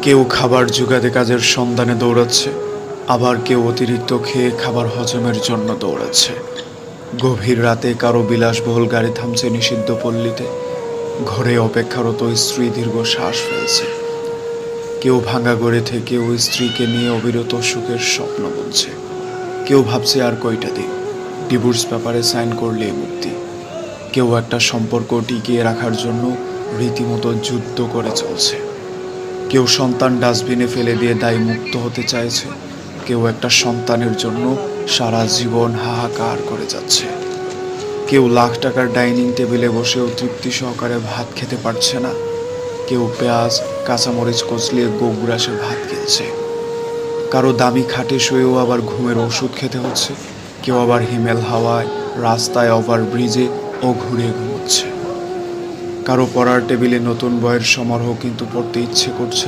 কেউ খাবার জোগাতে কাজের সন্ধানে দৌড়াচ্ছে, আবার কেউ অতিরিক্ত খেয়ে খাবার হজমের জন্য দৌড়াচ্ছে। গভীর রাতে কারো বিলাসবহুল গাড়ি থামছে নিষিদ্ধ পল্লীতে, ঘরে অপেক্ষারত স্ত্রী দীর্ঘ শ্বাস ফেলছে। কেউ ভাঙা গড়ে থেকে ওই স্ত্রীকে নিয়ে অবিরত সুখের স্বপ্ন বুনছে। কেউ ভাবছে আর কয়টা দিন, ডিভোর্স পেপারে সাইন করলে মুক্তি। কেউ একটা সম্পর্ক টিকিয়ে রাখার জন্য রীতিমতো যুদ্ধ করে চলছে। কেউ সন্তান ডাস্টবিনে ফেলে দিয়ে দায় মুক্ত হতে চাইছে, কেউ একটা সন্তানের জন্য সারা জীবন হাহাকার করে যাচ্ছে। কেউ লাখ টাকার ডাইনিং টেবিলে বসেও তৃপ্তি সহকারে ভাত খেতে পারছে না। কেউ পেঁয়াজ কাঁচামরিচ কচলিয়ে গোগ্রাসে ভাত খেয়েছে। কারো দামি খাটে শুয়েও আবার ঘুমের ওষুধ খেতে হচ্ছে। কেউ আবার হিমেল হাওয়ায় রাস্তায় ওভারব্রিজে ও ঘুরে ঘুমোচ্ছে। কারো পড়ার টেবিলে নতুন বইয়ের সমারোহ কিন্তু পড়তে ইচ্ছে করছে।